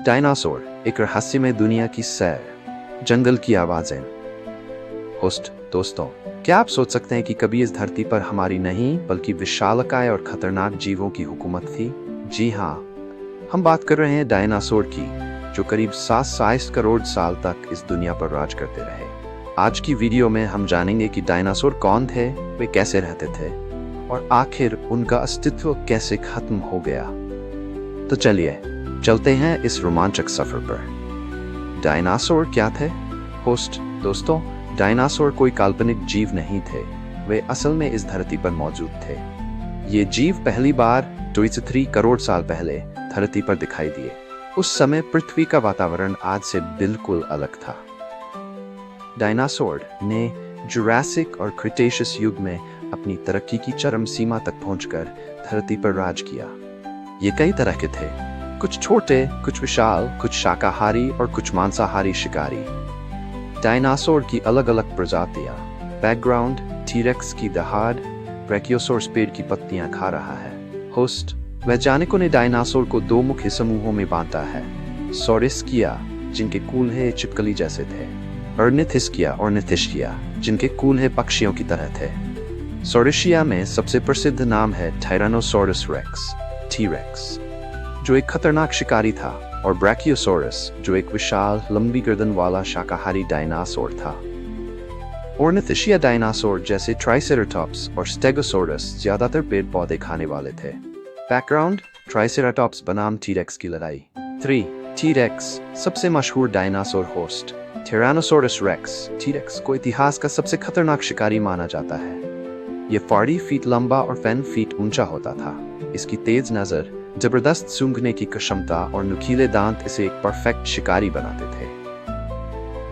Dinosaur, एक रहस्यमय दुनिया की सैर, जंगल की आवाजें। होस्ट दोस्तों, क्या आप सोच सकते हैं कि कभी इस धरती पर हमारी नहीं बल्कि विशालकाय और खतरनाक जीवों की हुकूमत थी? जी हाँ, हम बात कर रहे हैं डायनासोर की, जो करीब 7 करोड़ साल तक इस दुनिया पर राज करते रहे। आज की वीडियो में हम जानेंगे कि डायनासोर कौन थे, वे कैसे रहते थे और आखिर उनका अस्तित्व कैसे खत्म हो गया। तो चलिए चलते हैं इस रोमांचक सफर पर। डायनासोर क्या थे? होस्ट दोस्तों, डायनासोर कोई काल्पनिक जीव नहीं थे, वे असल में इस धरती पर मौजूद थे। ये जीव पहली बार 23 करोड़ साल पहले धरती पर दिखाई दिए। उस समय पृथ्वी का वातावरण आज से बिल्कुल अलग था। डायनासोर ने जुरासिक और क्रिटेशियस युग में अपनी तरक्की की चरम सीमा तक पहुंचकर धरती पर राज किया। ये कई तरह के थे, कुछ छोटे, कुछ विशाल, कुछ शाकाहारी और कुछ मांसाहारी शिकारी। डायनासोर की अलग अलग प्रजातियां। बैकग्राउंड: टीरेक्स की दहाड़, ब्रैकियोसॉरस पेड़ की पत्तियां खा रहा है। होस्ट: वैज्ञानिकों ने डायनासोर को 2 मुख्य समूहों में बांटा है। सॉरिस्किया, जिनके कूल्हे छिपकली जैसे थे, अर्निथिस्किया और निथिस्किया, जिनके कूल्हे पक्षियों की तरह थे। सॉरिशिया में सबसे प्रसिद्ध नाम है टायरानोसोरस रेक्स, टीरेक्स, जो एक खतरनाक शिकारी था, और ब्रैकियोसॉरस, जो एक विशाल लंबी गर्दन वाला शाकाहारी डायनासोर था। ऑर्निथिशिया डायनासोर जैसे ट्राइसेराटॉप्स और स्टेगोसोरस ज्यादातर पेड़ पौधे खाने वाले थे। बैकग्राउंड: ट्राइसेराटॉप्स बनाम टीरेक्स की लड़ाई। 3. टीरेक्स, सबसे मशहूर dinosaur. Host: tyrannosaurus rex, T rex को इतिहास का सबसे खतरनाक शिकारी माना जाता है। ये 40 फीट लंबा और 10 फीट ऊंचा होता था। इसकी तेज नजर, जबरदस्त सूंघने की क्षमता और नुकीले दांत इसे एक परफेक्ट शिकारी बनाते थे।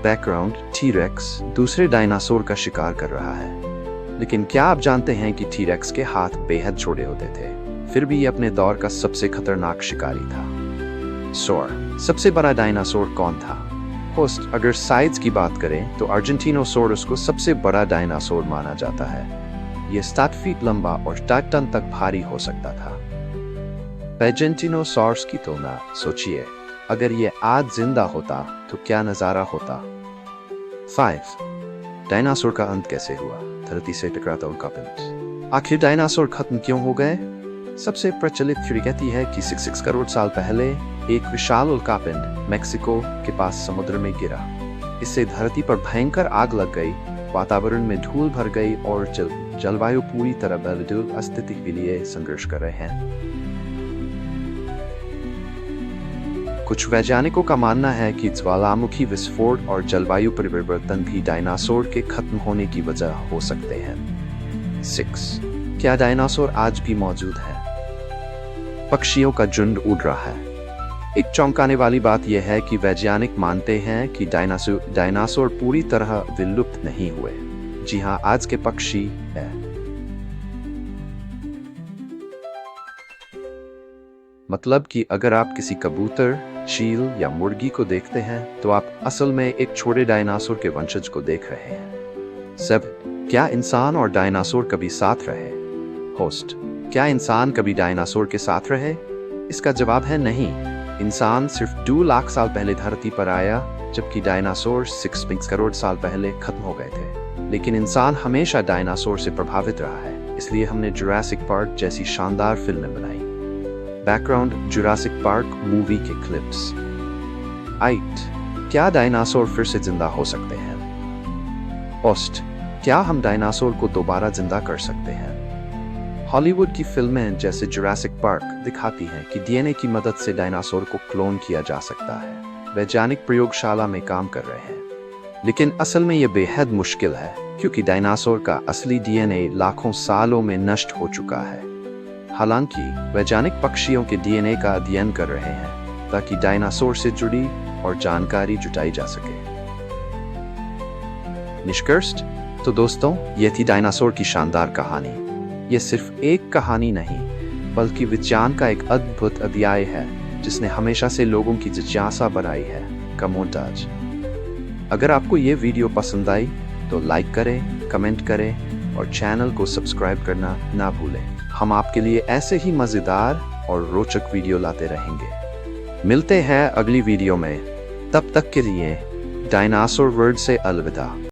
बैकग्राउंड: टीरेक्स दूसरे डायनासोर का शिकार कर रहा है। लेकिन क्या आप जानते हैं कि टीरेक्स के हाथ बेहद छोटे होते थे, फिर भी ये अपने दौर का सबसे खतरनाक शिकारी था। सौर, सबसे बड़ा डायनासोर कौन था? होस्ट: अगर साइज की बात करें तो अर्जेंटिनोसोरस को सबसे बड़ा डायनासोर माना जाता है। ये 7 फीट लंबा और 4 टन तक भारी हो सकता था। अर्जेंटिनोसॉरस की तुलना सोचिए, अगर ये आज जिंदा होता तो क्या नजारा होता। 5. डायनासोर का अंत कैसे हुआ? धरती से टकराता उल्कापिंड। आखिर डायनासोर खत्म क्यों हो गए? सबसे प्रचलित थ्योरी कहती है कि 6 करोड़ साल पहले एक विशाल उल्कापिंड मेक्सिको के पास समुद्र में गिरा। इससे धरती पर भयंकर आग लग गई, वातावरण में धूल भर गई और जलवायु पूरी तरह बदल अस्तित्व के लिए संघर्ष कर रहे हैं। कुछ वैज्ञानिकों का मानना है कि ज्वालामुखी विस्फोट और जलवायु परिवर्तन भी डायनासोर के खत्म होने की वजह हो सकते हैं। 6. क्या डायनासोर आज भी मौजूद है? पक्षियों का झुंड उड़ रहा है। एक चौंकाने वाली बात यह है कि वैज्ञानिक मानते हैं कि डायनासोर पूरी तरह विलुप्त नहीं हुए। जी हाँ, आज के पक्षी है। मतलब कि अगर आप किसी कबूतर, चील या मुर्गी को देखते हैं तो आप असल में एक छोटे डायनासोर के वंशज को देख रहे हैं। सब, क्या इंसान और डायनासोर कभी साथ रहे? होस्ट: क्या इंसान कभी डायनासोर के साथ रहे? इसका जवाब है नहीं। इंसान सिर्फ 2 लाख साल पहले धरती पर आया, जबकि डायनासोर 6 करोड़ साल पहले खत्म हो गए थे। लेकिन इंसान हमेशा डायनासोर से प्रभावित रहा है, इसलिए हमने जुरासिक पार्क जैसी शानदार फिल्में बनाई। बैकग्राउंड: जुरासिक पार्क मूवी के क्लिप्स। 8. क्या डायनासोर फिर से जिंदा हो सकते हैं? होस्ट: क्या हम डायनासोर को दोबारा जिंदा कर सकते हैं? हॉलीवुड की फिल्में जैसे जुरासिक पार्क दिखाती हैं कि डीएनए की मदद से डायनासोर को क्लोन किया जा सकता है। वैज्ञानिक प्रयोगशाला में काम कर रहे हैं, लेकिन असल में यह बेहद मुश्किल है, क्योंकि डायनासोर का असली डीएनए लाखों सालों में नष्ट हो चुका है। हालांकि वैज्ञानिक पक्षियों के डीएनए का अध्ययन कर रहे हैं ताकि डायनासोर से जुड़ी और जानकारी जुटाई जा सके। निष्कर्ष: तो दोस्तों, यह थी डायनासोर की शानदार कहानी। यह सिर्फ एक कहानी नहीं, बल्कि विज्ञान का एक अद्भुत अध्याय है जिसने हमेशा से लोगों की जिज्ञासा बढ़ाई है। का मोन्टाज। अगर आपको ये वीडियो पसंद आई तो लाइक करें, कमेंट करें और चैनल को सब्सक्राइब करना ना भूलें। हम आपके लिए ऐसे ही मज़ेदार और रोचक वीडियो लाते रहेंगे। मिलते हैं अगली वीडियो में, तब तक के लिए डायनासोर वर्ल्ड से अलविदा।